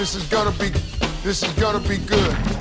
This is gonna be good.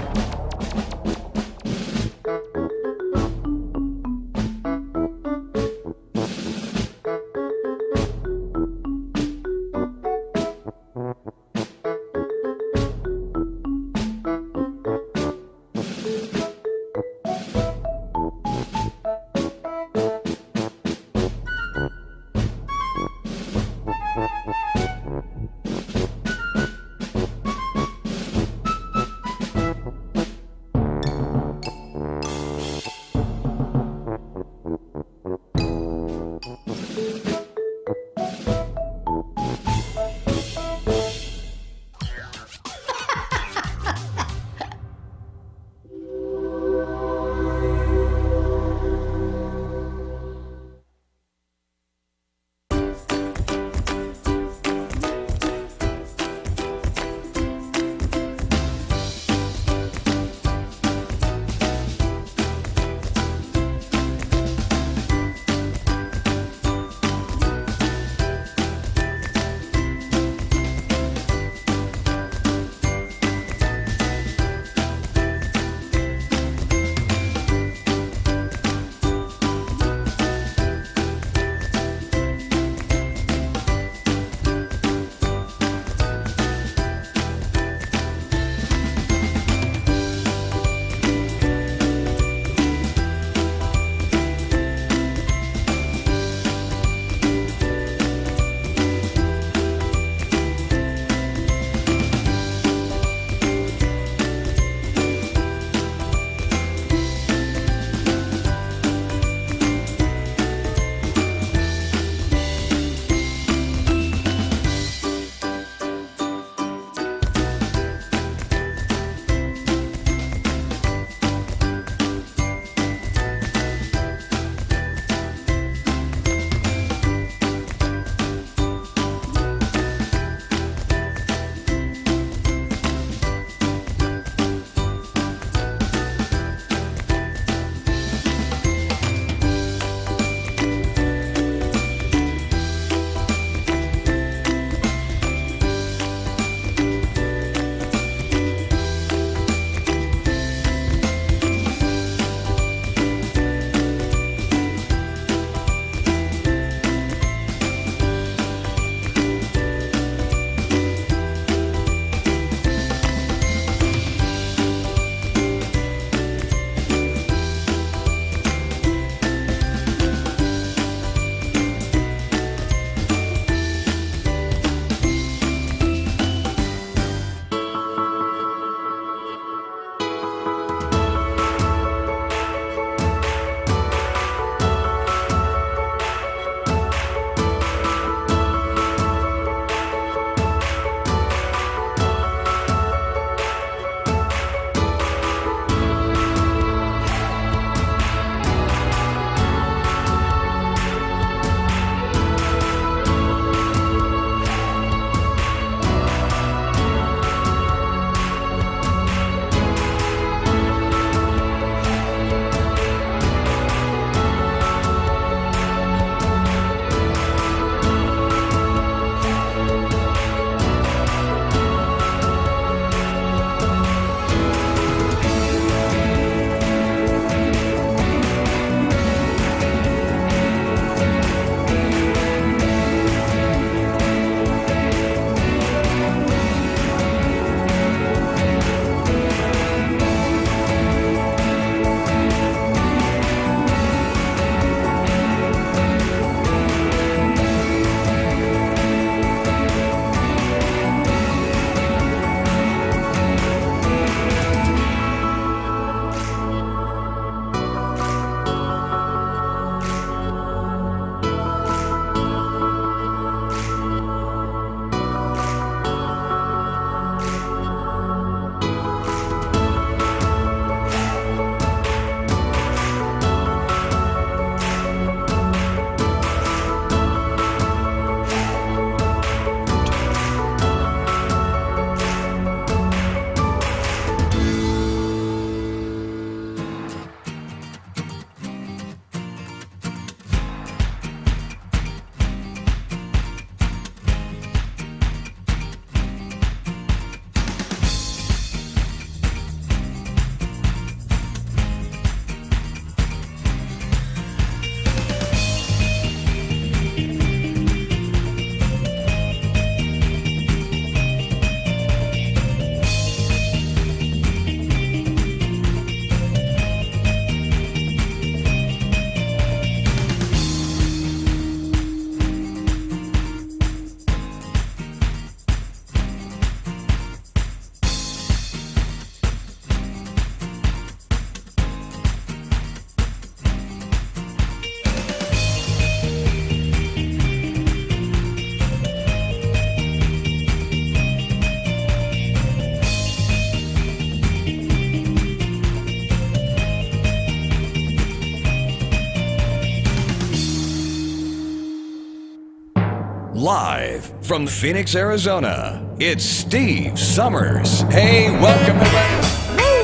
live from Phoenix, Arizona, it's Steve Summers. Hey, welcome everybody. Woo!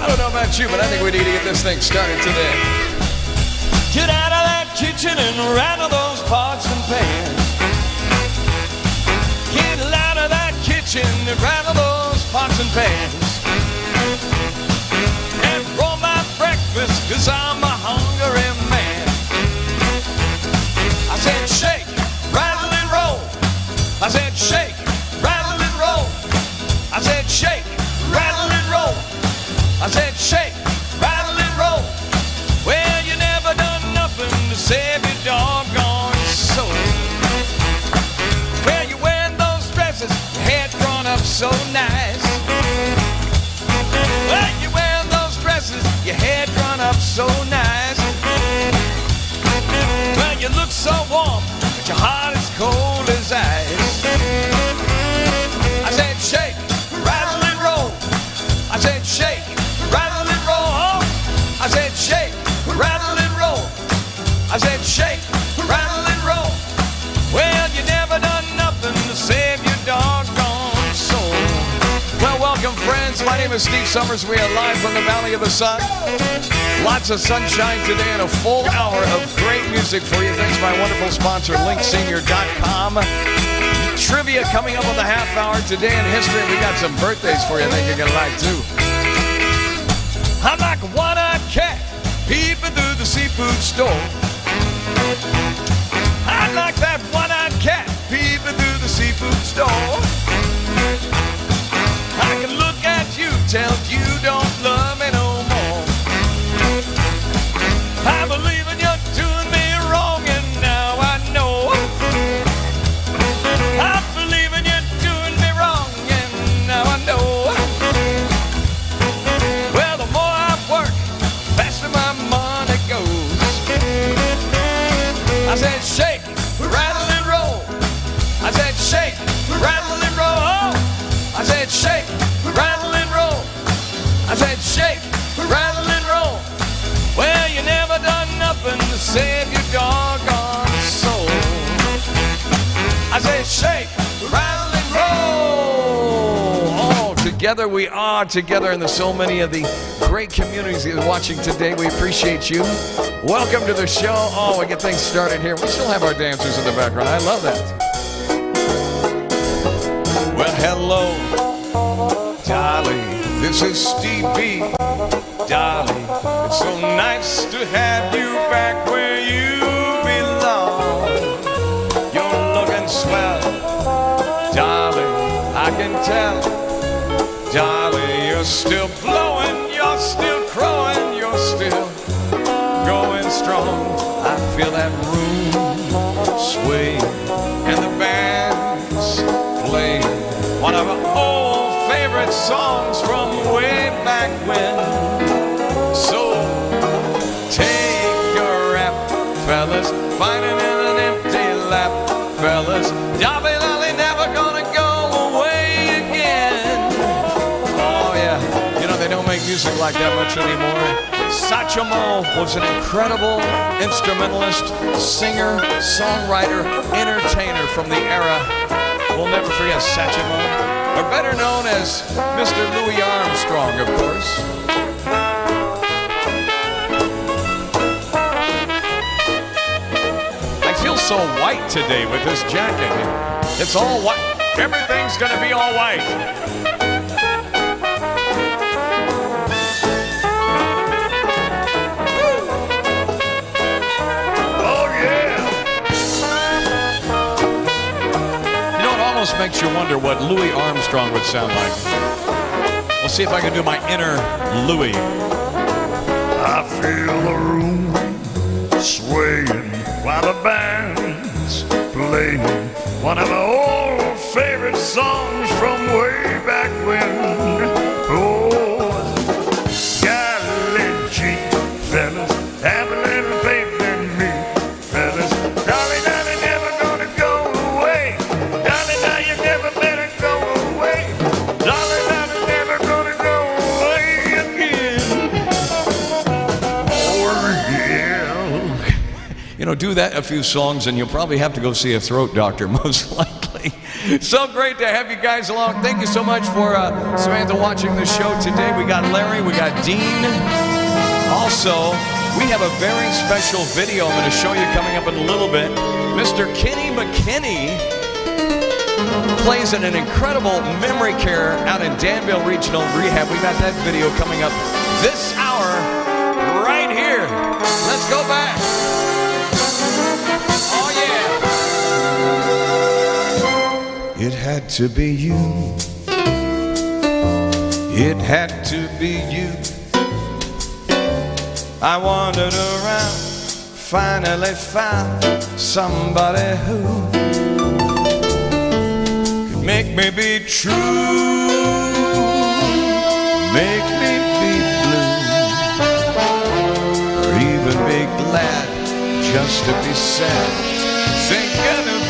I don't know about you, but I think we need to get this thing started today. Get out of that kitchen and rattle those pots and pans. Get out of that kitchen and rattle those pots and pans. And roll my breakfast, 'cause I'm a hungry man. I said shake, rattle and roll. I said shake, rattle and roll. I said shake, rattle and roll. I said shake, rattle and roll. Well, you never done nothing to save your doggone soul. Well, you wearing those dresses, your head drawn up so nice. Well, you wearing those dresses, your head drawn up so nice. Well, you look so warm, but your heart is cold as ice. I said shake, rattle and roll. I said shake, rattle and roll. I said shake, rattle and roll. I said shake, rattle and roll. Well, you never done nothing to save your doggone soul. Well, welcome friends. My name is Steve Summers. We are live from the Valley of the Sun. Lots of sunshine today and a full hour of great music for you. Thanks to my wonderful sponsor, linksenior.com. Trivia coming up on the half hour today in history. We got some birthdays for you I think you're going to like too. I'm like a one-eyed cat peeping through the seafood store. I'm like that one-eyed cat peeping through the seafood store. I can look at you, tell you don't love me no more. I believe in you're doing me wrong, and now I know. I believe in you're doing me wrong, and now I know. Well, the more I work, the faster my money goes. I said shake, rattle and roll. I said shake, rattle and roll. I said shake, rattle and roll. I said shake, rattle and roll. Well, you never done nothing to save your doggone soul. I said shake, rattle and roll. Oh, together we are together, and there's so many of the great communities that are watching today. We appreciate you. Welcome to the show. Oh, we get things started here. We still have our dancers in the background. I love that. Well, hello, darling. This is Steve B. Darling, it's so nice to have you back where you belong. You're looking swell, darling, I can tell. Darling, you're still blowing, you're still crowing, you're still going strong. I feel that room sway and the band's playing one of our old favorite songs from way back when. So take a rap, fellas, find it in an empty lap, fellas. Dobby Lally never gonna go away again. Oh yeah, you know they don't make music like that much anymore. Satchmo was an incredible instrumentalist, singer, songwriter, entertainer from the era. We'll never forget Satchmo, or better known as Mr. Louis Armstrong, of course. I feel so white today with this jacket. It's all white. Everything's gonna be all white. Almost makes you wonder what Louis Armstrong would sound like. We'll see if I can do my inner Louis. I feel the room swaying while the band's playing one of my old favorite songs from way back when. Oh, golly gee, fellas, have a little faith in me, fellas. Darling, darling, never gonna go away. Darling, now you never better go away. Darling, darling, never gonna go away again. Oh, yeah. do that a few songs, and you'll probably have to go see a throat doctor, most likely. So great to have you guys along. Thank you so much for Samantha watching the show today. We got Larry, we got Dean. Also, we have a very special video I'm going to show you coming up in a little bit. Mr. Kenny McKinney plays in an incredible memory care out in Danville Regional Rehab. We got that video coming up this hour right here. Let's go back. Oh, yeah. It had to be you. It had to be you. I wandered around, finally found somebody who could make me be true, make me be blue, or even be glad just to be sad, thinking of you.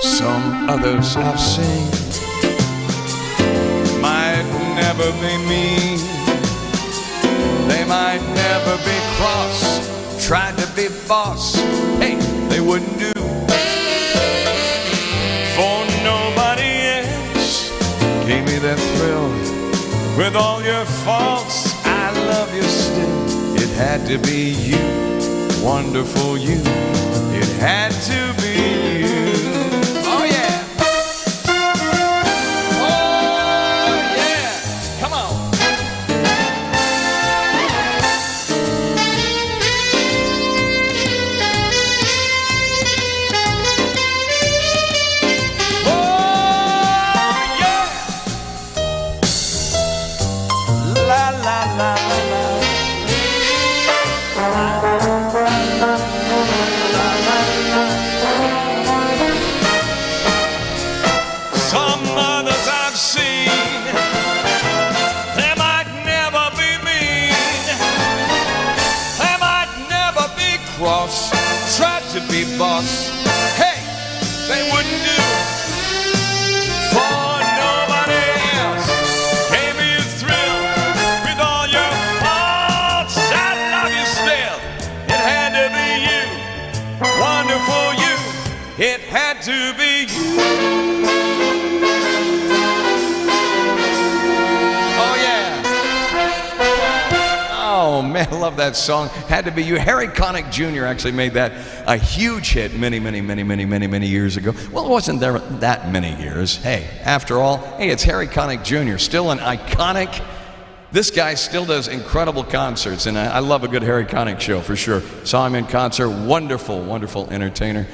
Some others I've seen might never be me. They might never be cross, tried to be boss. Hey, they wouldn't do for nobody else. Gave me that thrill with all your faults. I love you still. It had to be you, wonderful you. It had to be you. Oh yeah. Oh yeah. Come on. Some others I've seen, they might never be mean, they might never be cross, tried to be boss. Hey, they wouldn't do for nobody else. Gave me a thrill with all your faults. I love you still. It had to be you, wonderful you. It had to be you. Oh man, I love that song. Had to be you. Harry Connick Jr. actually made that a huge hit many years ago. Well, it wasn't there that many years. Hey, after all, hey, it's Harry Connick Jr. Still an iconic. This guy still does incredible concerts, and I love a good Harry Connick show for sure. Saw him in concert. Wonderful, wonderful entertainer.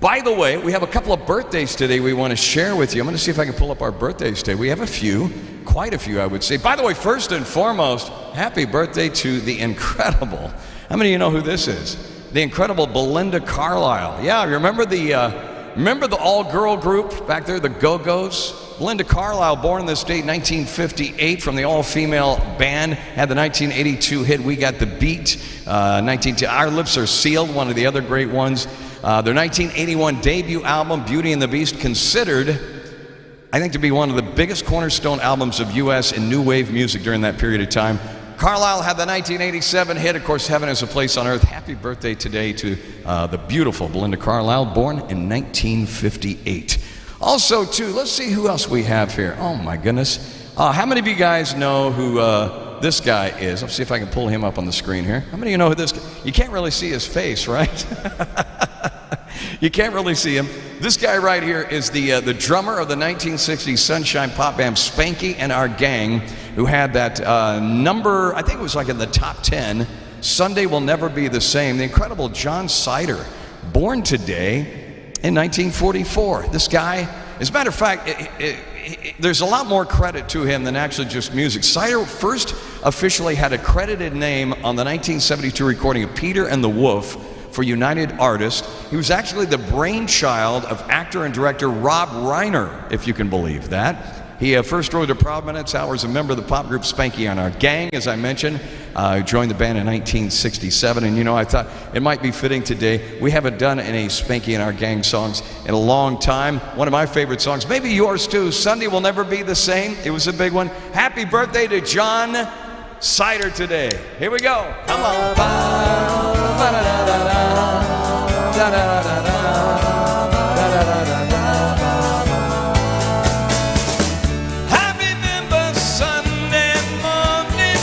By the way, we have a couple of birthdays today we want to share with you. I'm going to see if I can pull up our birthdays today. We have a few, quite a few, I would say. By the way, first and foremost, happy birthday to the incredible, how many of you know who this is? The incredible Belinda Carlisle. Yeah, remember the all-girl group back there, the Go-Go's? Belinda Carlisle, born this date, 1958, from the all-female band, had the 1982 hit We Got the Beat. Our Lips Are Sealed, one of the other great ones. Their 1981 debut album, Beauty and the Beast, considered, I think, to be one of the biggest cornerstone albums of U.S. and new wave music during that period of time. Carlisle had the 1987 hit, of course, Heaven Is a Place on Earth. Happy birthday today to the beautiful Belinda Carlisle, born in 1958. Also, too, let's see who else we have here. Oh, my goodness. How many of you guys know who this guy is? Let's see if I can pull him up on the screen here. How many of you know who this guy is? You can't really see his face, right? You can't really see him. This guy right here is the drummer of the 1960s Sunshine pop band Spanky and Our Gang, who had that number, I think it was like in the top 10, Sunday Will Never Be the Same. The incredible John Sider, born today in 1944. This guy, as a matter of fact, there's a lot more credit to him than actually just music. Sider first officially had a credited name on the 1972 recording of Peter and the Wolf for United Artists. He was actually the brainchild of actor and director Rob Reiner, if you can believe that. He first rose to prominence as a member of the pop group Spanky and Our Gang, as I mentioned. Joined the band in 1967, and I thought it might be fitting today. We haven't done any Spanky and Our Gang songs in a long time. One of my favorite songs, maybe yours too, Sunday Will Never Be the Same. It was a big one. Happy birthday to John Sider today. Here we go. Come on. remember Sunday morning,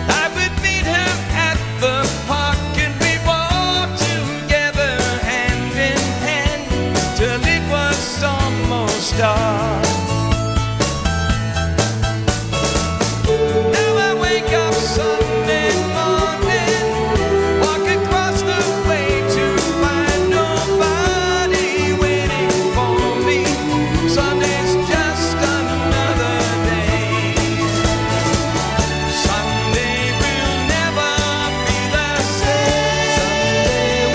I would meet her at the park and we walked together hand in hand till it was almost dark. Now I wake up Sunday morning, walk across the way to find nobody waiting for me. Sunday's just another day. Sunday will never be the same.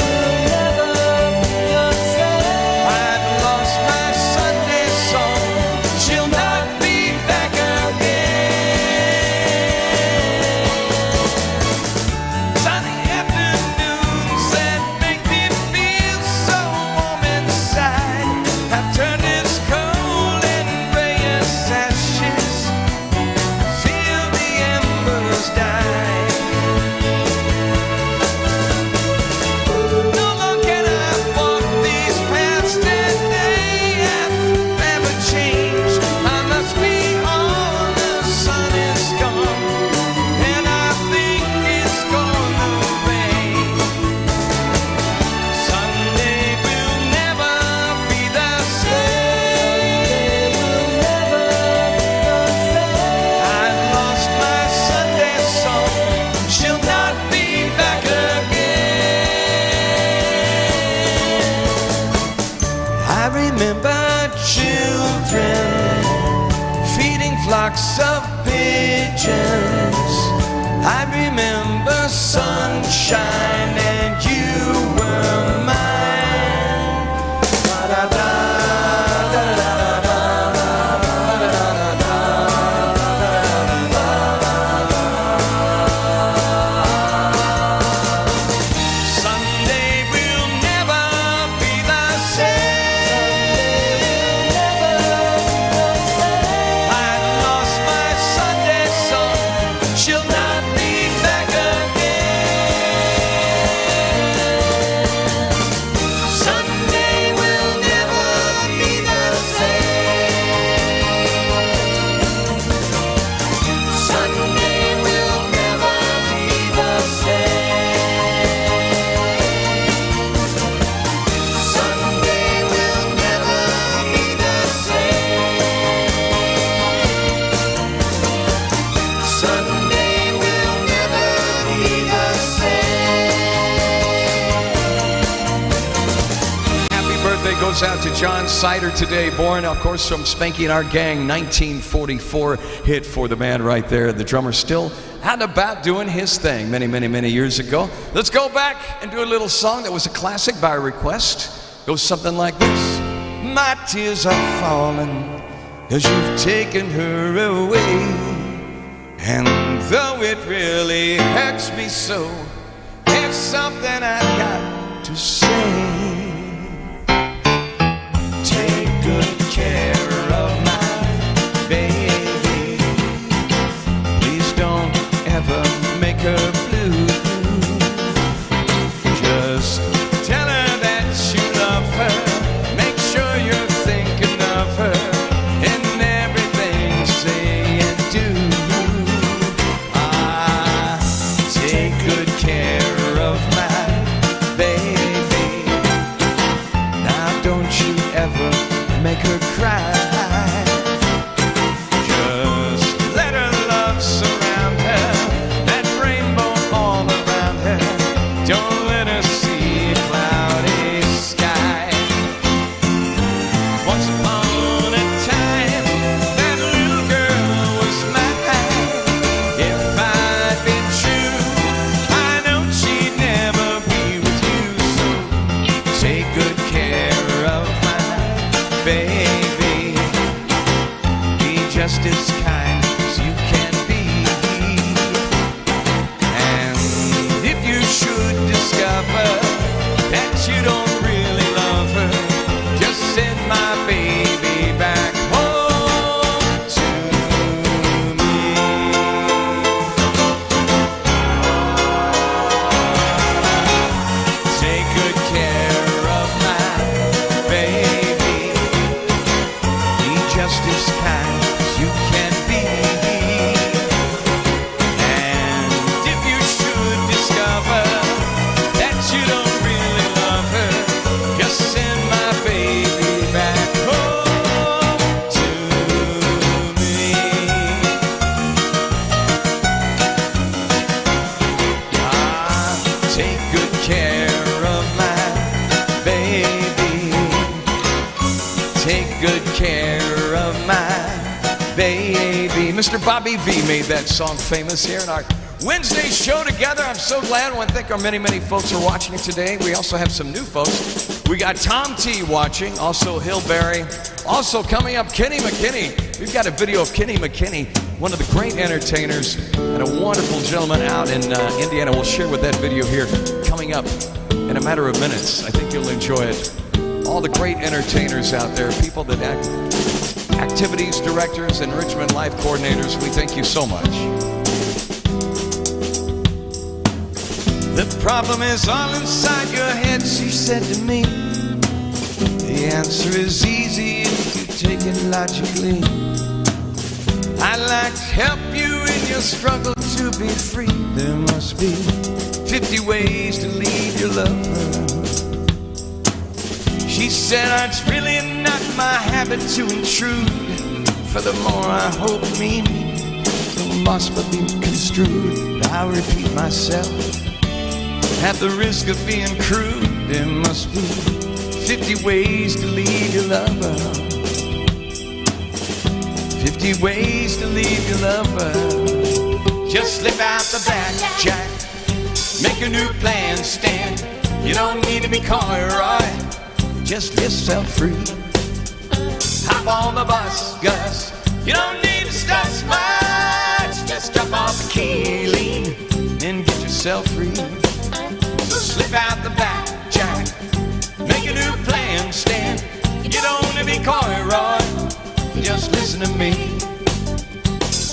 I've lost my Sunday song. She'll not be back again. Sunny afternoons that make me feel so warm inside have turned this cold and gray as ashes. Feel the embers die. No longer can I walk these paths today. I've never changed. I must be on. The sun is gone, and I think it's gonna rain. Sunday will never be the same. I've lost my Sunday song. She'll not be back again. I remember children feeding flocks of pigeons. I remember sunshine and you were mine. Da-da-da, da-da-da-da, Sunday will never be the same. I've lost my Sunday song. She'll not be back again. Sunday will never be the same. Sunday will never be the same. Sunday will never be the same. Sunday will never be the same. Happy birthday goes out to John Sider today, born, of course, from Spanky and Our Gang, 1944 hit for the band right there. The drummer still out and about doing his thing many, many, many years ago. Let's go back and do a little song that was a classic by request. Goes something like this. My tears are falling 'cause you've taken her away. And though it really hurts me so, it's something I got to say. Take good care of my baby. Please don't ever make her blue. Just tell her that you love her. Make sure you're thinking of her in everything you say and do. Take good care of my baby. Mr. Bobby V made that song famous here in our Wednesday show together. I'm so glad. I want to thank our many, many folks who are watching today. We also have some new folks. We got Tom T watching, also Hillberry. Also coming up, Kenny McKinney. We've got a video of Kenny McKinney, one of the great entertainers and a wonderful gentleman out in Indiana. We'll share with that video here coming up in a matter of minutes. I think you'll enjoy it. All the great entertainers out there, people that act, activities directors, enrichment life coordinators, we thank you so much. The problem is all inside your head, she said to me. The answer is easy if you take it logically. I'd like to help you in your struggle to be free. There must be 50 ways to leave your lover. She said, it's really not my habit to intrude. Furthermore, I hope me don't must but be construed. I'll repeat myself at the risk of being crude. There must be 50 ways to leave your lover. 50 ways to leave your lover. Just slip out the back, Jack. Make a new plan, Stan. You don't need to be coy, Roy. Just yourself free. Hop on the bus, Gus. You don't need to discuss much. Just jump off the key, lean, and get yourself free. So slip out the back, Jack. Make a new plan, Stan. You don't need to be coy, Roy. Just listen to me.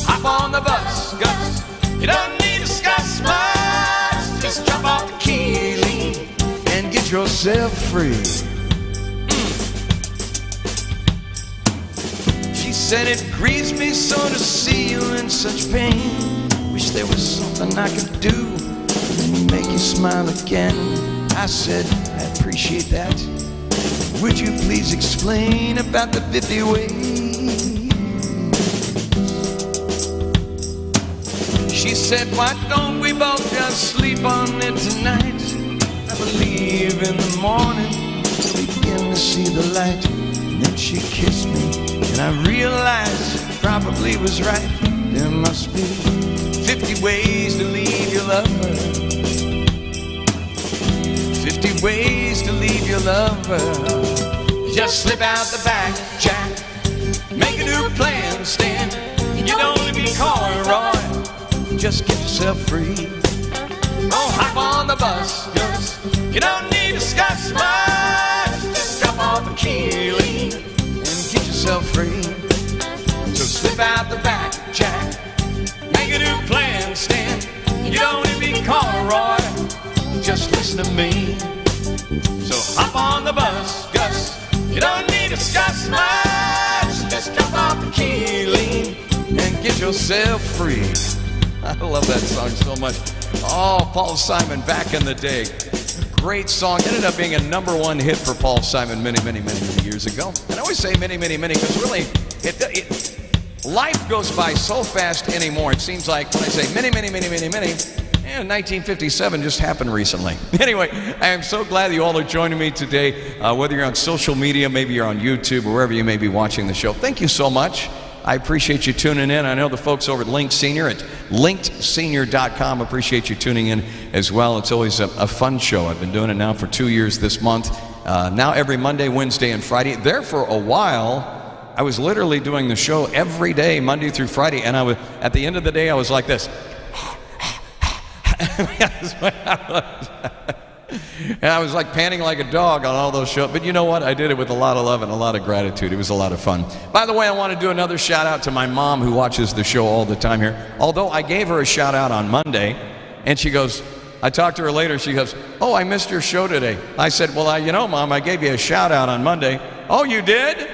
Hop on the bus, Gus. You don't need to discuss much. Just jump off the key, lean, and get yourself free. Said it grieves me so to see you in such pain. Wish there was something I could do to make you smile again. I said, I appreciate that. Would you please explain about the 50 ways? She said, why don't we both just sleep on it tonight? I believe in the morning we begin to see the light. And then she kissed me, and I realized she probably was right. There must be 50 ways to leave your lover. 50 ways to leave your lover. Just slip out the back, Jack. Make a new plan, Stan. You don't need to be coy, Roy. Just get yourself free. Oh, hop on the bus, Gus. You don't need to discuss much. Just jump off the key, lean, and get yourself free. So slip out the back, Jack. Make a new plan, Stan. You don't need to be coy, Roy. Just listen to me. So hop on the bus, Gus. You don't need to discuss much. Just jump off the key, lean, and get yourself free. I love that song so much. Oh, Paul Simon back in the day. Great song. Ended up being a #1 hit for Paul Simon many years ago. And I always say many because really, life goes by so fast anymore. It seems like when I say many, 1957 just happened recently. Anyway, I am so glad you all are joining me today, whether you're on social media, maybe you're on YouTube, or wherever you may be watching the show. Thank you so much. I appreciate you tuning in. I know the folks over at Link Senior at linkedsenior.com appreciate you tuning in as well. It's always a fun show. I've been doing it now for 2 years this month. Now every Monday, Wednesday, and Friday. There for a while, I was literally doing the show every day, Monday through Friday, and at the end of the day, I was like this. And I was like panting like a dog on all those shows. But you know what? I did it with a lot of love and a lot of gratitude. It was a lot of fun. By the way, I want to do another shout out to my mom who watches the show all the time here. Although I gave her a shout out on Monday, and she goes, I talked to her later, she goes, oh, I missed your show today. I said, well, you know, Mom, I gave you a shout out on Monday. Oh, you did?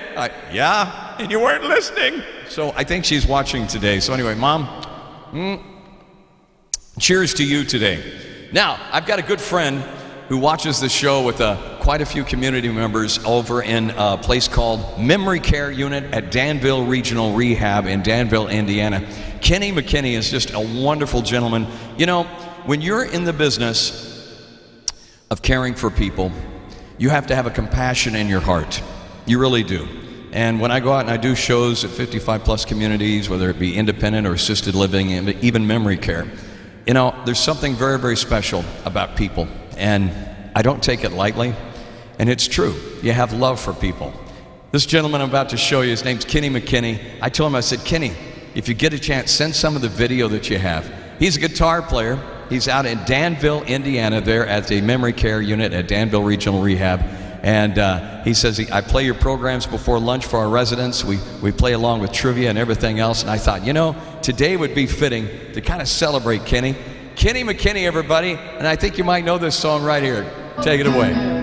Yeah, and you weren't listening. So I think she's watching today. So anyway, Mom, cheers to you today. Now, I've got a good friend who watches the show with quite a few community members over in a place called Memory Care Unit at Danville Regional Rehab in Danville, Indiana. Kenny McKinney is just a wonderful gentleman. You know, when you're in the business of caring for people, you have to have a compassion in your heart. You really do. And when I go out and I do shows at 55 plus communities, whether it be independent or assisted living and even memory care, you know, there's something very, very special about people, and I don't take it lightly. And it's true, you have love for people. This gentleman I'm about to show you, his name's Kenny McKinney. I told him, I said, Kenny, if you get a chance, send some of the video that you have. He's a guitar player. He's out in Danville, Indiana, there at the memory care unit at Danville Regional Rehab. And he says, I play your programs before lunch for our residents. We play along with trivia and everything else. And I thought, you know, today would be fitting to kind of celebrate Kenny. Kenny McKinney, everybody. And I think you might know this song right here. Take it away.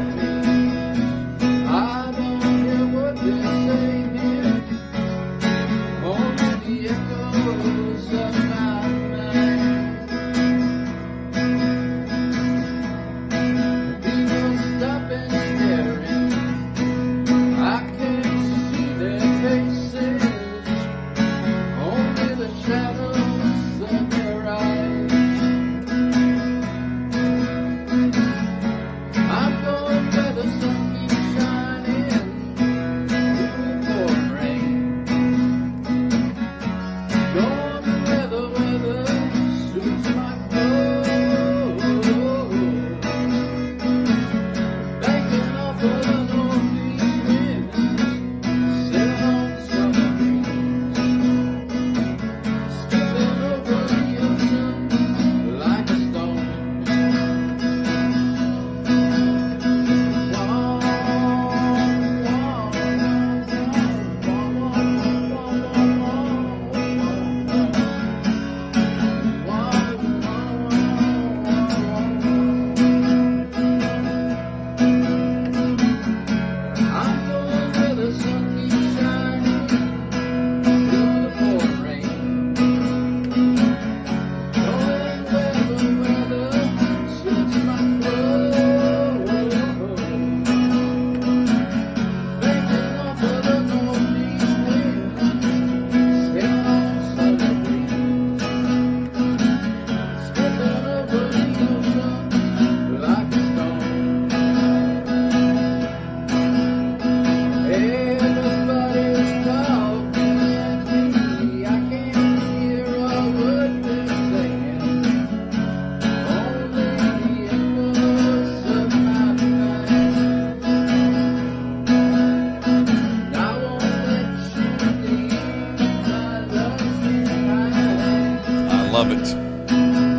Love it.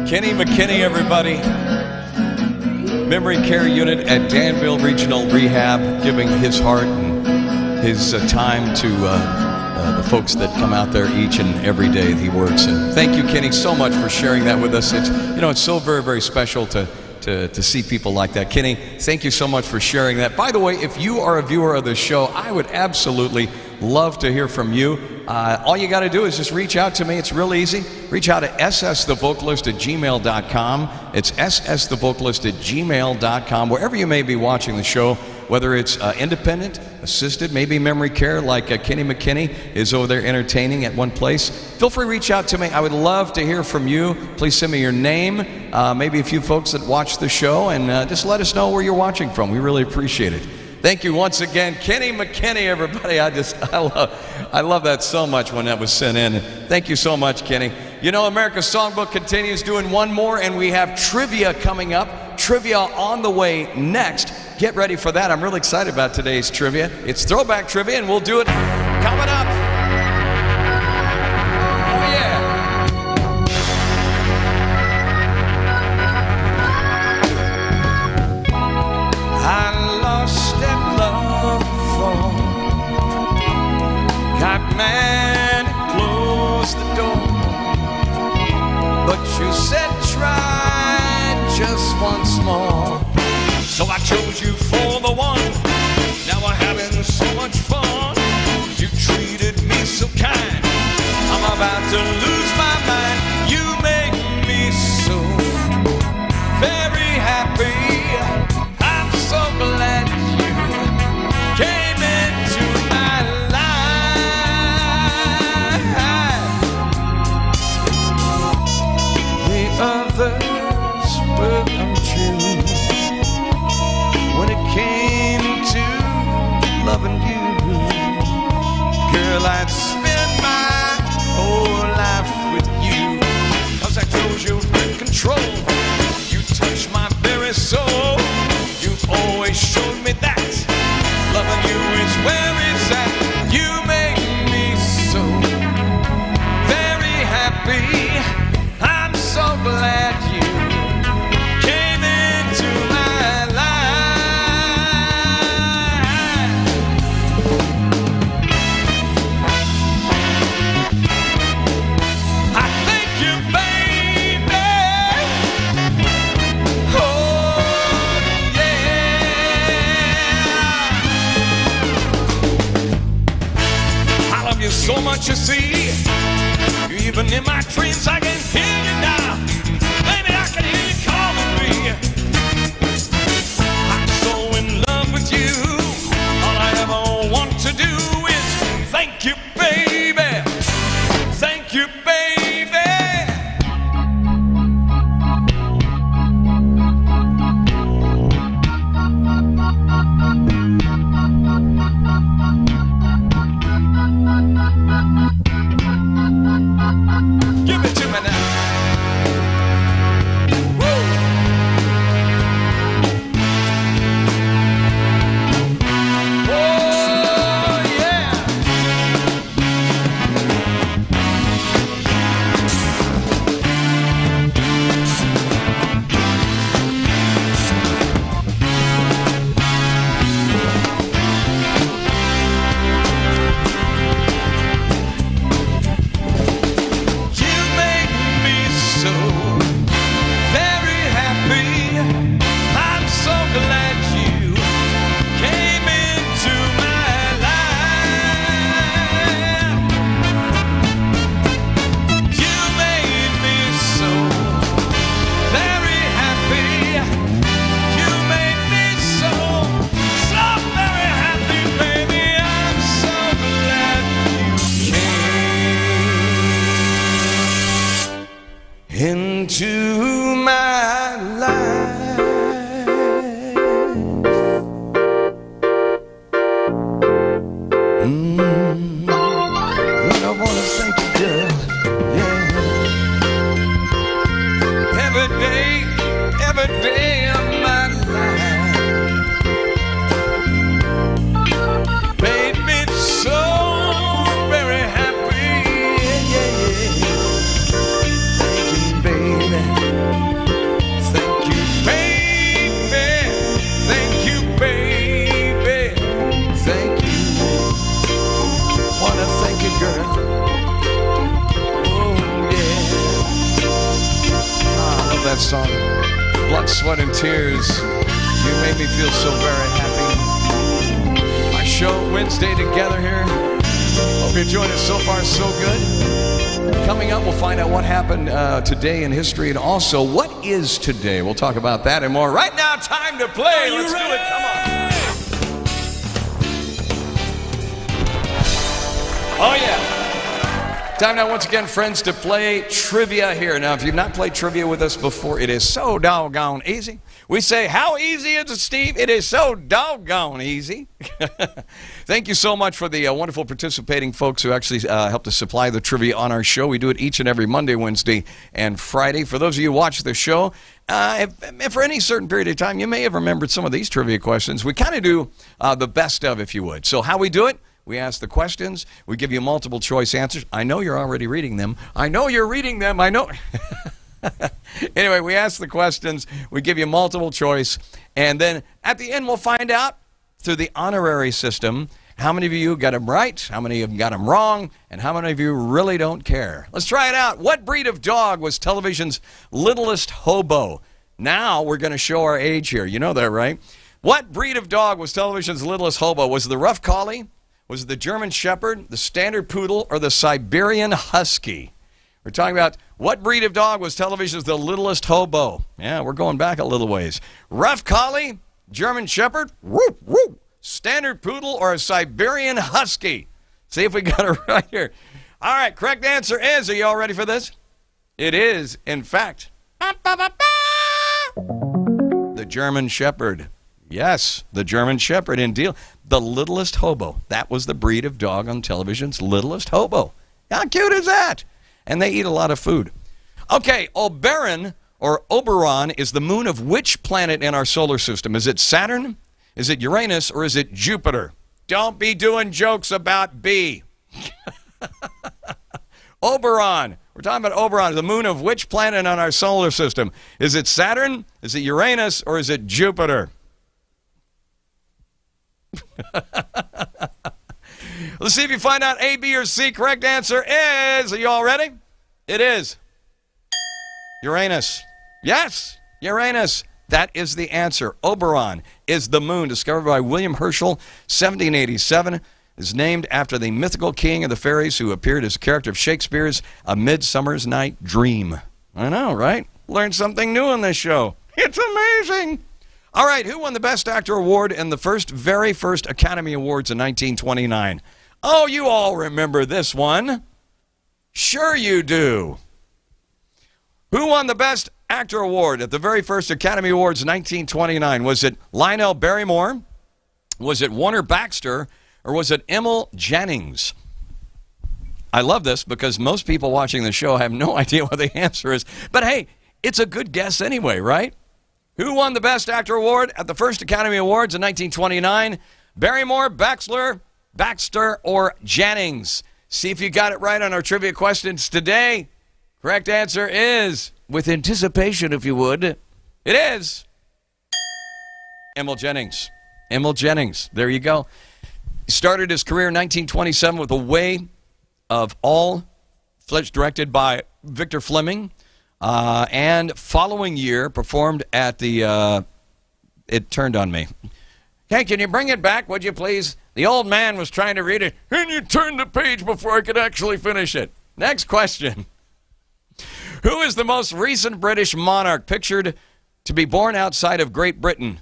Kenny McKinney, everybody. Memory care unit at Danville Regional Rehab, giving his heart and his time to the folks that come out there each and every day that he works. And thank you, Kenny, so much for sharing that with us. It's, you know, it's so very, very special to see people like that. Kenny, thank you so much for sharing that. By the way, if you are a viewer of the show, I would absolutely love to hear from you. All you got to do is just reach out to me. It's real easy. Reach out to ssthevocalist@gmail.com. It's ssthevocalist@gmail.com. Wherever you may be watching the show, whether it's independent, assisted, maybe memory care like Kenny McKinney is over there entertaining at one place, feel free to reach out to me. I would love to hear from you. Please send me your name, maybe a few folks that watch the show, and just let us know where you're watching from. We really appreciate it. Thank you once again, Kenny McKinney, everybody. I love that so much when that was sent in. Thank you so much, Kenny. You know, America's Songbook continues doing one more, and we have trivia coming up. Trivia on the way next. Get ready for that. I'm really excited about today's trivia. It's throwback trivia, and we'll do it coming up. Oh, yeah. I lost that love before. Got mad and closed the door. But you said try just once more. So I chose you for the one. Now we're having so much fun. You treated me so kind. I'm about to lose my mind. You make me so very happy. I'm so glad you came into my life. The others were untrue when it came to loving you. I'd spend my whole life with you. 'Cause I chose you in control. You touched my very soul. You always showed me that loving you is where it's at. You make me so very happy. I'm so glad you came into my life. I thank you, baby. Oh, yeah. I love you so much, you see. Even in my dreams, I can hear you now. Baby, I can hear you calling me. I'm so in love with you. All I ever want to do is thank you, baby. Thank you, baby. Give it to me now. Woo! Oh, yeah. You make me so very happy. I'm so glad you came into my life. You made me so very happy. You made me so very happy, baby. I'm so glad you came into my life. Lord, I wanna thank you, girl. Yeah. Every day of my life made me so very happy. Yeah, yeah. Thank you, baby. Thank you, baby. Thank you, baby. Thank you. Wanna thank you, girl. Oh, yeah. I love that song. Blood, sweat, and tears. You made me feel so very happy. Our show Wednesday together here. Hope you're enjoying it so far, so good. Coming up, we'll find out what happened today in history, and also what is today. We'll talk about that and more. Right now, time to play. Let's do it. Come on. Oh, yeah. Time now, once again, friends, to play trivia here. Now, if you've not played trivia with us before, it is so doggone easy. We say, how easy is it, Steve? It is so doggone easy. Thank you so much for the wonderful participating folks who actually helped us supply the trivia on our show. We do it each and every Monday, Wednesday, and Friday. For those of you who watch the show, if for any certain period of time, you may have remembered some of these trivia questions. We kind of do the best of, if you would. So how we do it? We ask the questions. We give you multiple choice answers. I know you're already reading them. I know you're reading them. I know. Anyway, we ask the questions. We give you multiple choice. And then at the end, we'll find out through the honorary system how many of you got them right, how many of you got them wrong, and how many of you really don't care. Let's try it out. What breed of dog was television's littlest hobo? Now we're going to show our age here. You know that, right? What breed of dog was television's littlest hobo? Was it the rough collie? Was it the German Shepherd, the Standard Poodle, or the Siberian Husky? We're talking about what breed of dog was television's the littlest hobo? Yeah, we're going back a little ways. Rough collie, German Shepherd, whoop, whoop, Standard Poodle, or a Siberian Husky? See if we got it right here. All right, correct answer is, are you all ready for this? It is, in fact, the German Shepherd. Yes, the German Shepherd. Indeed, the littlest hobo. That was the breed of dog on television's littlest hobo. How cute is that? And they eat a lot of food. Okay, Oberon or Oberon is the moon of which planet in our solar system? Is it Saturn? Is it Uranus? Or is it Jupiter? Don't be doing jokes about B. Oberon. We're talking about Oberon, the moon of which planet on our solar system? Is it Saturn? Is it Uranus? Or is it Jupiter? Let's see if you find out A, B, or C. Correct answer is, are you all ready? It is Uranus. Yes, Uranus. That is the answer. Oberon is the moon discovered by William Herschel, 1787. Is named after the mythical king of the fairies who appeared as a character of Shakespeare's A Midsummer's Night Dream. I know, right? Learned something new on this show. It's amazing. All right, who won the Best Actor award in the very first Academy Awards in 1929? Oh, you all remember this one. Sure you do. Who won the Best Actor award at the very first Academy Awards in 1929? Was it Lionel Barrymore? Was it Warner Baxter? Or was it Emil Jennings? I love this because most people watching the show have no idea what the answer is. But hey, it's a good guess anyway, right? Who won the Best Actor award at the first Academy Awards in 1929? Barrymore, Baxter, or Jennings? See if you got it right on our trivia questions today. Correct answer is, with anticipation if you would, it is Emil Jennings. Emil Jennings. There you go. He started his career in 1927 with A Way of All, directed by Victor Fleming. And following year, performed at the, it turned on me. Hey, can you bring it back, would you please? The old man was trying to read it, and you turned the page before I could actually finish it. Next question. Who is the most recent British monarch pictured to be born outside of Great Britain?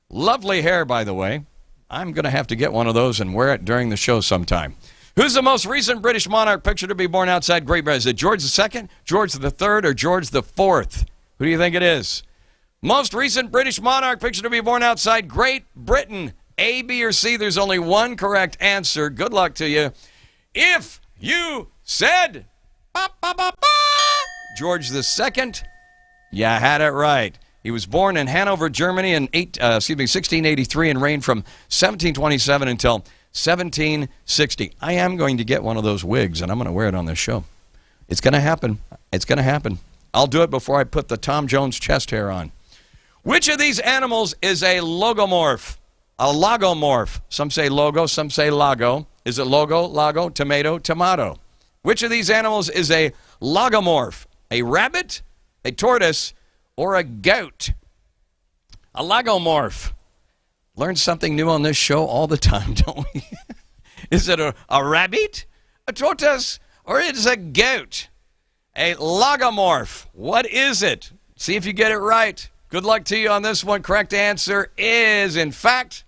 Lovely hair, by the way. I'm going to have to get one of those and wear it during the show sometime. Who's the most recent British monarch pictured to be born outside Great Britain? Is it George II, George III, or George IV? Who do you think it is? Most recent British monarch pictured to be born outside Great Britain. A, B, or C? There's only one correct answer. Good luck to you. If you said George II, you had it right. He was born in Hanover, Germany in 1683 and reigned from 1727 until 1760. I am going to get one of those wigs, and I'm going to wear it on this show. It's going to happen. It's going to happen. I'll do it before I put the Tom Jones chest hair on. Which of these animals is a logomorph? A logomorph. Some say logo, some say lago. Is it logo, lago, tomato, tomato? Which of these animals is a logomorph? A rabbit, a tortoise, or a goat? A logomorph. Learn something new on this show all the time, don't we? Is it a rabbit, a tortoise, or is it a goat? A logomorph. What is it? See if you get it right. Good luck to you on this one. Correct answer is, in fact,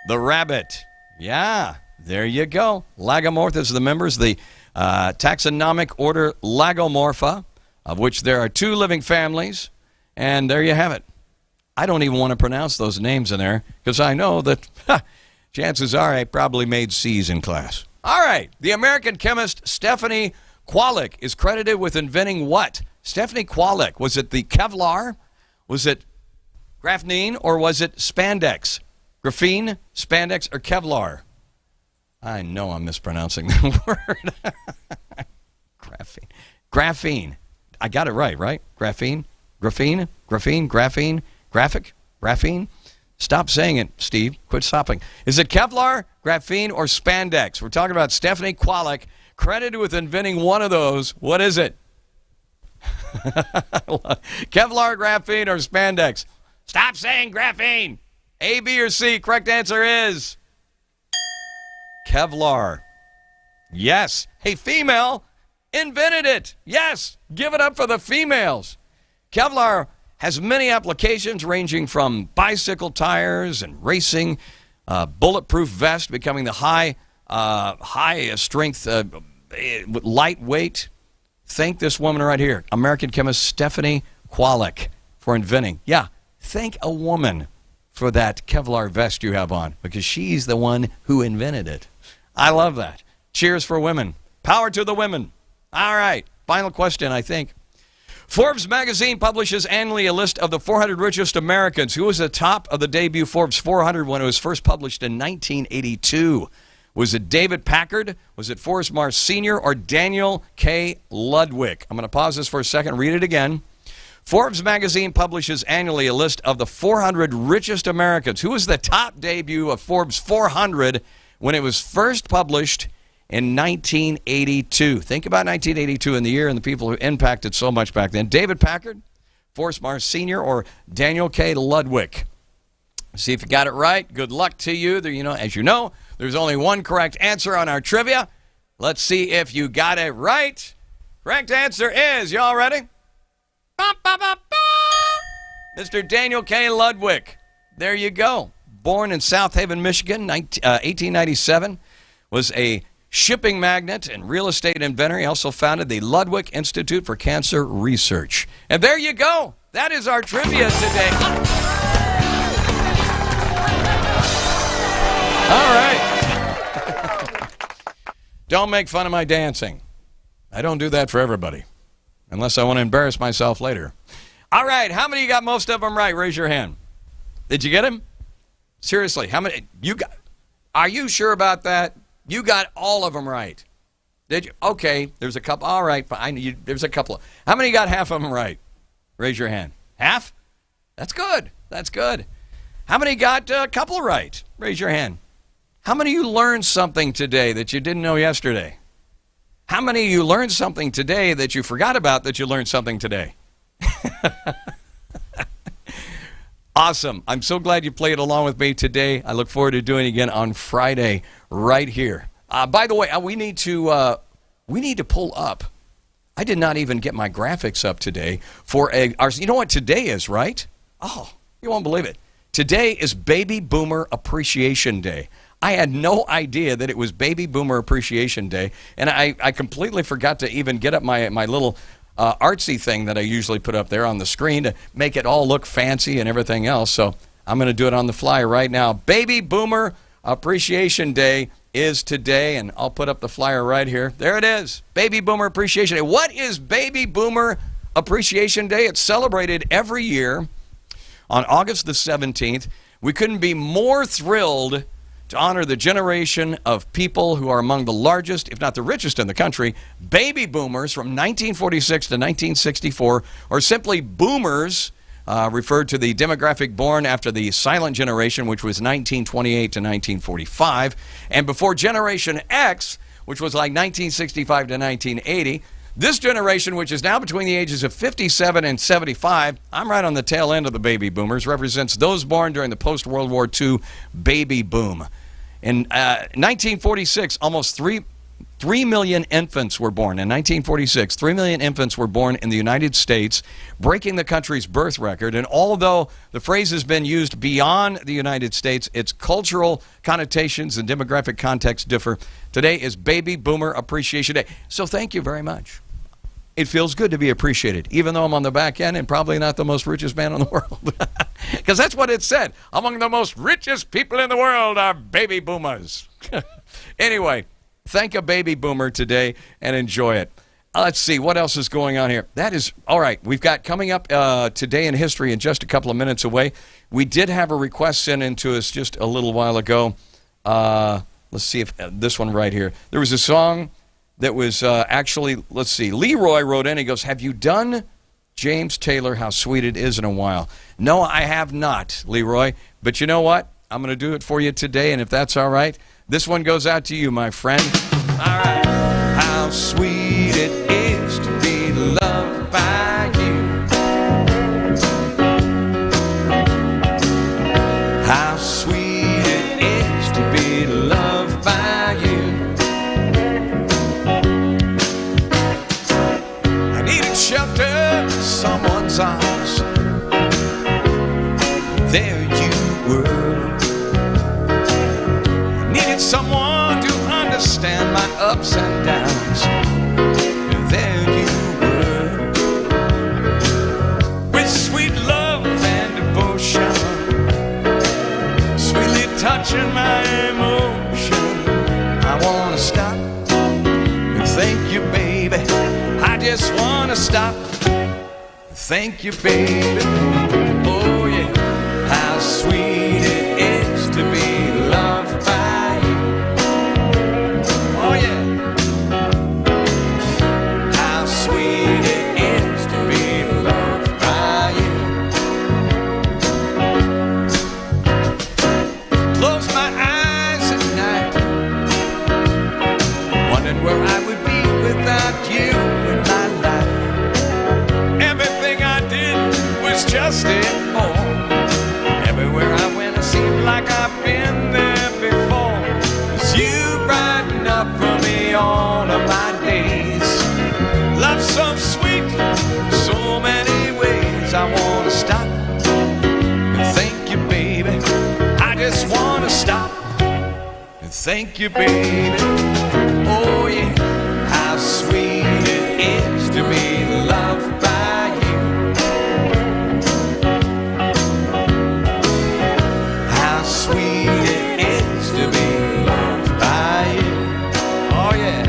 the rabbit. Yeah, there you go. Lagomorph is the members of the taxonomic order Lagomorpha, of which there are 2 living families, and there you have it. I don't even want to pronounce those names in there because I know that chances are I probably made C's in class. All right, the American chemist Stephanie Kwolek is credited with inventing what? Stephanie Kwolek, was it the Kevlar? Was it graphene, or was it spandex? Graphene, spandex, or Kevlar? I know I'm mispronouncing the word. Graphene. Graphene. I got it right? Graphene, graphene, graphene, graphene, graphic, graphene. Stop saying it, Steve. Quit stopping. Is it Kevlar, graphene, or spandex? We're talking about Stephanie Kwolek, credited with inventing one of those. What is it? Kevlar, graphene, or spandex? Stop saying graphene. A, B, or C? Correct answer is Kevlar. Yes. Hey, female invented it. Yes. Give it up for the females. Kevlar has many applications ranging from bicycle tires and racing, bulletproof vest becoming the high strength, lightweight. Thank this woman right here, American chemist Stephanie Kwolek, for inventing. Yeah, thank a woman for that Kevlar vest you have on, because she's the one who invented it. I love that. Cheers for women. Power to the women. All right. Final question, I think. Forbes magazine publishes annually a list of the 400 richest Americans. Who was at the top of the debut Forbes 400 when it was first published in 1982? Was it David Packard? Was it Forrest Mars Sr. or Daniel K. Ludwig? I'm going to pause this for a second, read it again. Forbes magazine publishes annually a list of the 400 richest Americans. Who was the top debut of Forbes 400 when it was first published in 1982? Think about 1982 and the year and the people who impacted so much back then. David Packard, Forrest Mars Sr., or Daniel K. Ludwig? See if you got it right. Good luck to you. As you know, there's only one correct answer on our trivia. Let's see if you got it right. Correct answer is, y'all ready? Mr. Daniel K. Ludwig. There you go. Born in South Haven, Michigan, 1897, was a shipping magnate and real estate inventor. He also founded the Ludwig Institute for Cancer Research. And there you go. That is our trivia today. All right. Don't make fun of my dancing. I don't do that for everybody, unless I want to embarrass myself later. All right. How many of you got most of them right? Raise your hand. Did you get him? Seriously, how many you got? Are you sure about that? You got all of them right. Did you? Okay, there's a couple. All right, fine. There's a couple. How many got half of them right? Raise your hand. Half? That's good. That's good. How many got a couple right? Raise your hand. How many of you learned something today that you didn't know yesterday? How many of you learned something today that you forgot about that you learned something today? Awesome. I'm so glad you played along with me today. I look forward to doing it again on Friday right here. By the way, we need to pull up. I did not even get my graphics up today for you know what today is, right? Oh, you won't believe it. Today is Baby Boomer Appreciation Day. I had no idea that it was Baby Boomer Appreciation Day, and I completely forgot to even get up my little artsy thing that I usually put up there on the screen to make it all look fancy and everything else. So I'm going to do it on the fly right now. Baby Boomer Appreciation Day is today, and I'll put up the flyer right here. There it is, Baby Boomer Appreciation Day. What is Baby Boomer Appreciation Day? It's celebrated every year on August the 17th. We couldn't be more thrilled to honor the generation of people who are among the largest, if not the richest in the country, baby boomers from 1946 to 1964, or simply boomers, referred to the demographic born after the silent generation, which was 1928 to 1945, and before Generation X, which was like 1965 to 1980. This generation, which is now between the ages of 57 and 75, I'm right on the tail end of the baby boomers, represents those born during the post-World War II baby boom. In 1946, almost 3 million infants were born. In 1946, 3 million infants were born in the United States, breaking the country's birth record. And although the phrase has been used beyond the United States, its cultural connotations and demographic context differ. Today is Baby Boomer Appreciation Day. So thank you very much. It feels good to be appreciated, even though I'm on the back end and probably not the most richest man in the world. Because that's what it said. Among the most richest people in the world are baby boomers. Anyway, thank a baby boomer today and enjoy it. Let's see, what else is going on here? That is, all right, we've got coming up today in history in just a couple of minutes away. We did have a request sent in to us just a little while ago. Let's see if this one right here. There was a song that was actually, let's see, Leroy wrote in, he goes, have you done James Taylor, How Sweet It Is in a While? No, I have not, Leroy, but you know what? I'm going to do it for you today, and if that's all right, this one goes out to you, my friend. All right. How sweet it is to be loved by you. How sweet it is to be loved by you. I needed shelter, someone's arms. There you were. I needed someone to understand my ups and downs. There you were. With sweet love and devotion, stop. Thank you, baby. Oh yeah, how sweet it is to be loved by you. Oh yeah, how sweet it is to be loved by you. Close my eyes at night, wondering where I would be without you in my life. Everything I did was just it more. Everywhere I went, it seemed like I've been there before. 'Cause you brighten up for me all of my days. Love so sweet, so many ways. I wanna stop and thank you, baby. I just wanna stop and thank you, baby. Oh yeah, how sweet it is to be loved by you. How sweet it is to be loved by you. Oh yeah.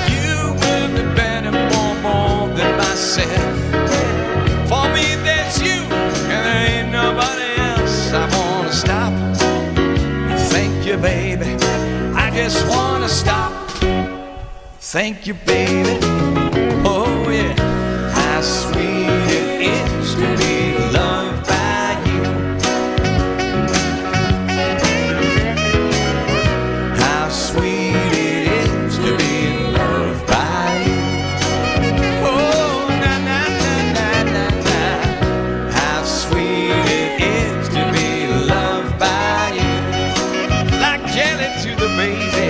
You will be better, more than myself. For me, there's you, and there ain't nobody else. I wanna stop and thank you, baby. I just wanna stop. Thank you, baby. Oh yeah, how sweet it is to be loved by you. How sweet it is to be loved by you. Oh, na na na na na na. How sweet it is to be loved by you. Like jelly to the baby.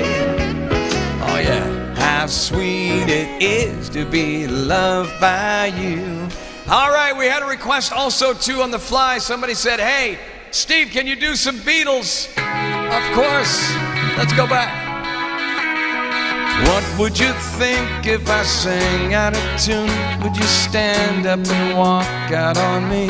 Oh yeah. How sweet it is to be loved by you. All right, we had a request also too on the fly. Somebody said, "Hey, Steve, can you do some Beatles?" Of course. Let's go back. What would you think if I sang out of tune? Would you stand up and walk out on me?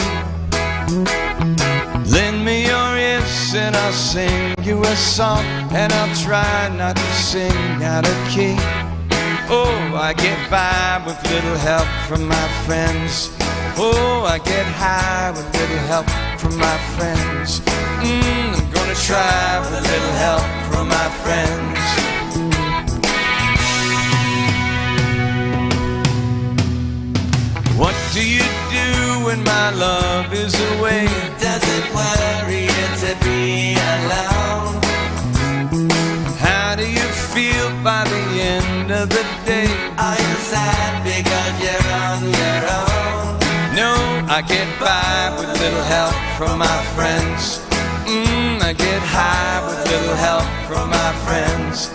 Lend me your ears and I'll sing you a song, and I'll try not to sing out of key. Oh, I get by with little help from my friends. Oh, I get high with little help from my friends. I'm gonna try with a little help from my friends. What do you do when my love is away? Does it worry you to be alone? How do you feel by the end of the day? Are you sad because you're on your own? No, I get by with little help from my friends. I get high with little help from my friends.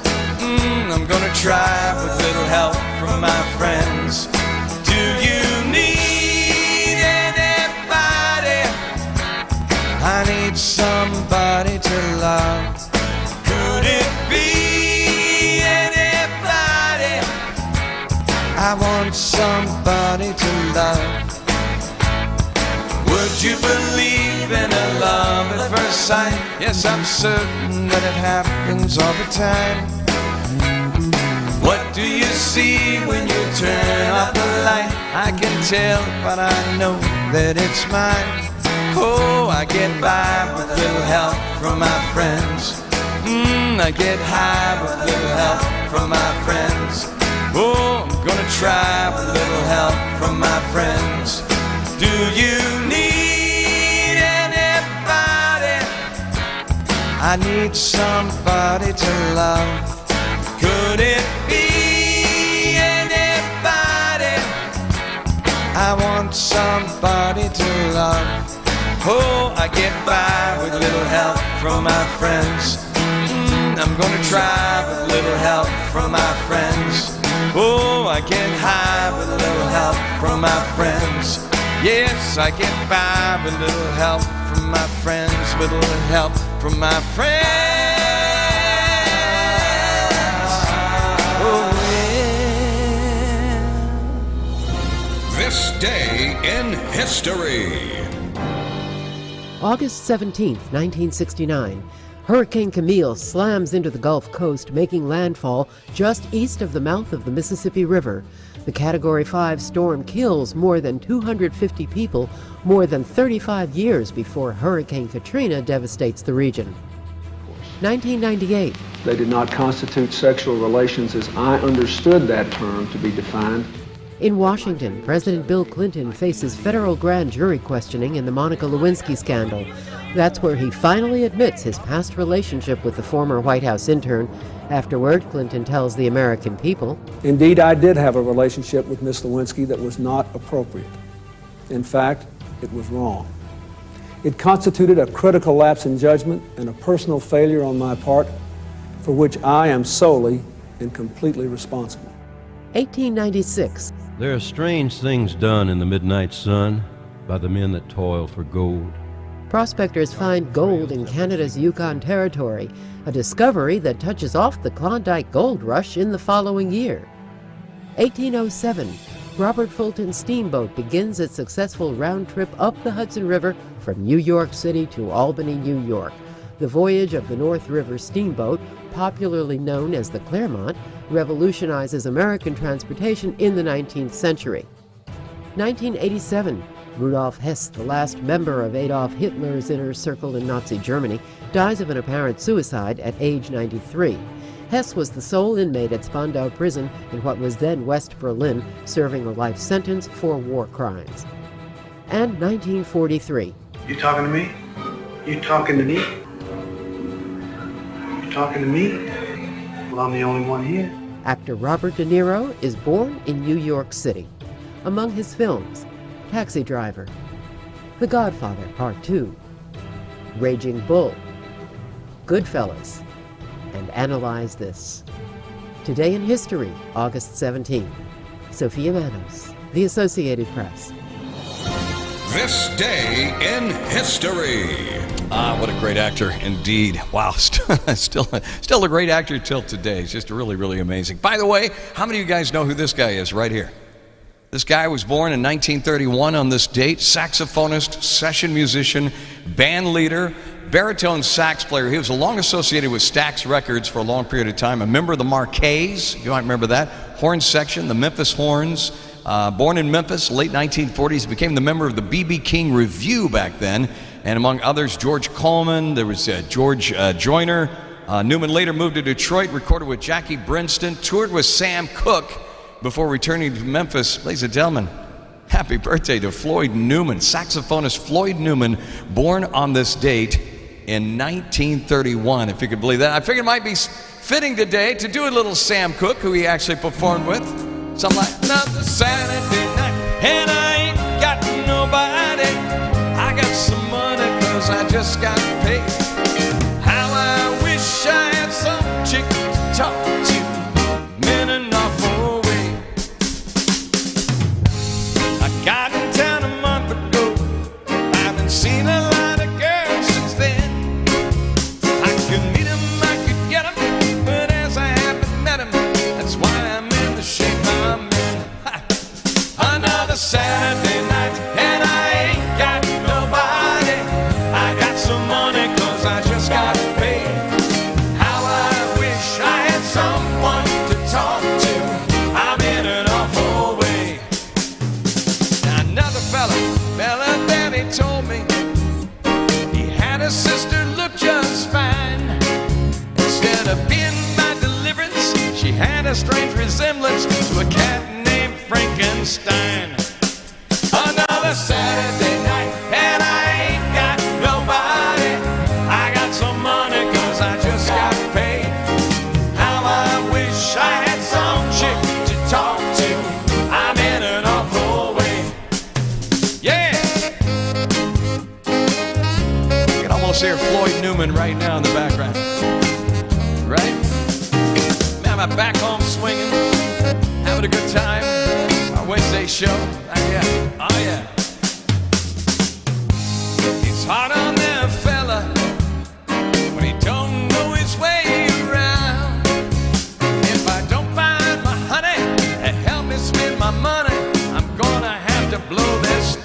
I'm gonna try with little help from my friends. Do you need anybody? I need somebody to love. Could it be anybody? I want somebody to love. Would you believe in a love at first sight? Yes, I'm certain that it happens all the time. What do you see when you turn off the light? I can tell, but I know that it's mine. Oh, I get by with little help from my friends. I get high with little help from my friends. Oh, I'm gonna try with little help from my friends. Do you need anybody? I need somebody to love. Could it be anybody? I want somebody to love. Oh, I get by with little help from my friends. I'm gonna try with little help from my friends. Oh, I get high with a little help from my friends. Yes, I get by with a little help from my friends, with a little help from my friends. in history. August 17, 1969. Hurricane Camille slams into the Gulf Coast, making landfall just east of the mouth of the Mississippi River. The Category 5 storm kills more than 250 people, more than 35 years before Hurricane Katrina devastates the region. 1998. They did not constitute sexual relations as I understood that term to be defined. In Washington, President Bill Clinton faces federal grand jury questioning in the Monica Lewinsky scandal. That's where he finally admits his past relationship with the former White House intern. Afterward, Clinton tells the American people, Indeed, I did have a relationship with Miss Lewinsky that was not appropriate. In fact, it was wrong. It constituted a critical lapse in judgment and a personal failure on my part for which I am solely and completely responsible. 1896. There are strange things done in the midnight sun by the men that toil for gold. Prospectors find gold in Canada's Yukon Territory, a discovery that touches off the Klondike Gold Rush in the following year. 1807. Robert Fulton's steamboat begins its successful round trip up the Hudson River from New York City to Albany, New York. The voyage of the North River steamboat, popularly known as the Clermont, revolutionizes American transportation in the 19th century. 1987. Rudolf Hess, the last member of Adolf Hitler's inner circle in Nazi Germany, dies of an apparent suicide at age 93. Hess was the sole inmate at Spandau prison in what was then West Berlin, serving a life sentence for war crimes. And 1943. You talking to me? You talking to me? You talking to me? Well, I'm the only one here. Actor Robert De Niro is born in New York City. Among his films, Taxi Driver, The Godfather Part 2, Raging Bull, Goodfellas, and Analyze This. Today in History, August 17. Sophia Manos, The Associated Press. This day in history. What a great actor indeed. Wow, still a great actor till today. It's just really, really amazing. By the way, how many of you guys know who this guy is right here? This guy was born in 1931 on this date. Saxophonist, session musician, band leader, baritone sax player. He was long associated with Stax Records for a long period of time. A member of the Marquets, you might remember that. Horn section, the Memphis Horns. Born in Memphis, late 1940s, he became the member of the B.B. King Review back then. And among others, George Coleman, there was George Joyner. Newman later moved to Detroit, recorded with Jackie Brinston, toured with Sam Cooke before returning to Memphis. Ladies and gentlemen, happy birthday to Floyd Newman, saxophonist Floyd Newman, born on this date in 1931, if you could believe that. I figured it might be fitting today to do a little Sam Cooke, who he actually performed with. Something like, another Saturday night, and I ain't got nobody. I got some money, cause I just got paid. How I wish I had some chick to talk to, men and awful way. I got in town a month ago, I haven't seen a lot of girls since then. I could meet 'em, I could get 'em, but as I haven't met 'em, that's why I'm in the shape I'm in. Another Saturday night, and I ain't got nobody. I got some money, cause I just got paid. How I wish I had someone to talk to, I'm in an awful way. Now another fella that he told me, he had a sister look just fine. Instead of being my deliverance, she had a strange resemblance to a cat named Frankenstein. Another Saturday night, and I ain't got nobody. I got some money, cause I just got paid. How I wish I had some chick to talk to, I'm in an awful way. Yeah! You can almost hear Floyd Newman right now in the background. Right? Man, I'm back home swinging, having a good time. Our Wednesday show. Oh yeah. It's hard on that fella when he don't know his way around. If I don't find my honey to help me spend my money, I'm gonna have to blow this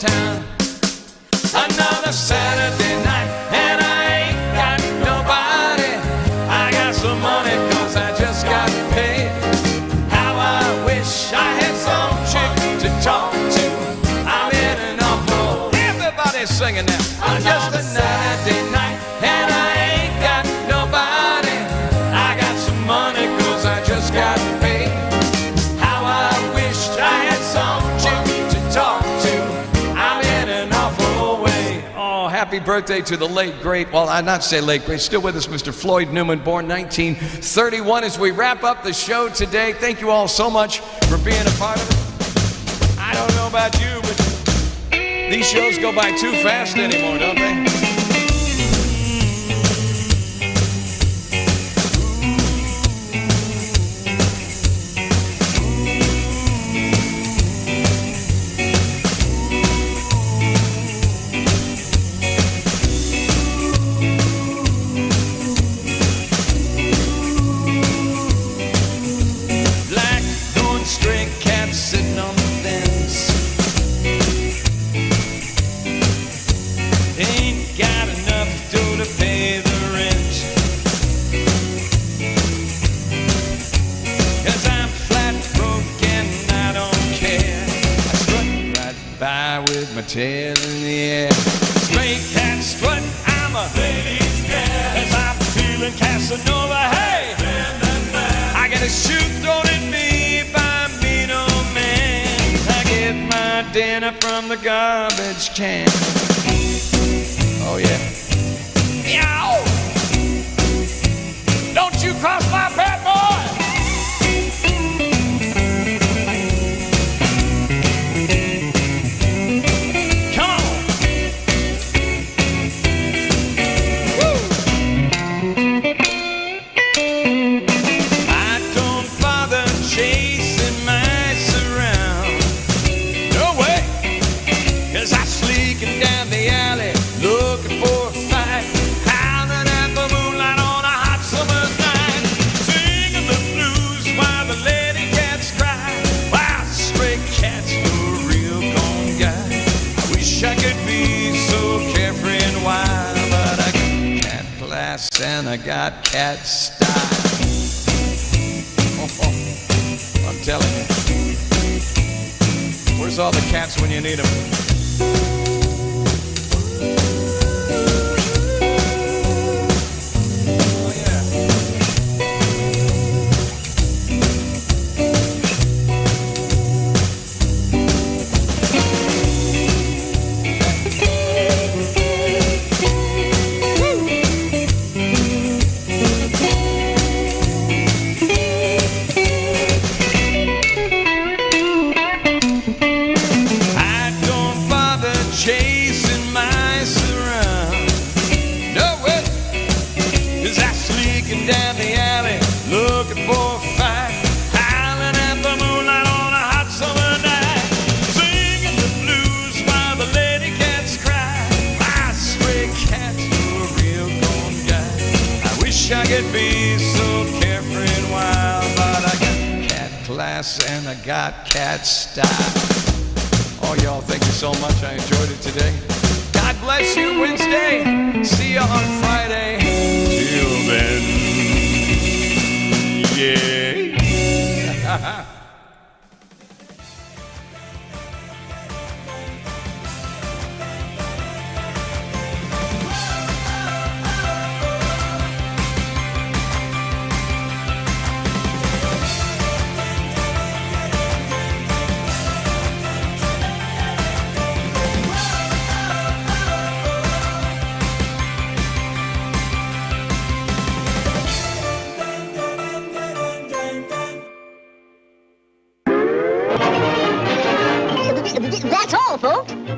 Happy birthday to the late, great, well, I'd not say late, great, still with us, Mr. Floyd Newman, born 1931. As we wrap up the show today, thank you all so much for being a part of it. I don't know about you, but these shows go by too fast anymore, don't they? Tail in the air, stray cat strut, I'm a lady's cat. As I'm feeling Casanova, hey, I got a shoe thrown at me by a mean old man. I get my dinner from the garbage can. Oh yeah. Yow! Don't you cross my path, boy! And I got cat style. Oh, I'm telling you. Where's all the cats when you need them? I could be so carefree and wild, but I got cat class and I got cat style. Oh, y'all, thank you so much. I enjoyed it today. God bless you, Wednesday. See you on Friday. Till then, yeah. That's all, folks.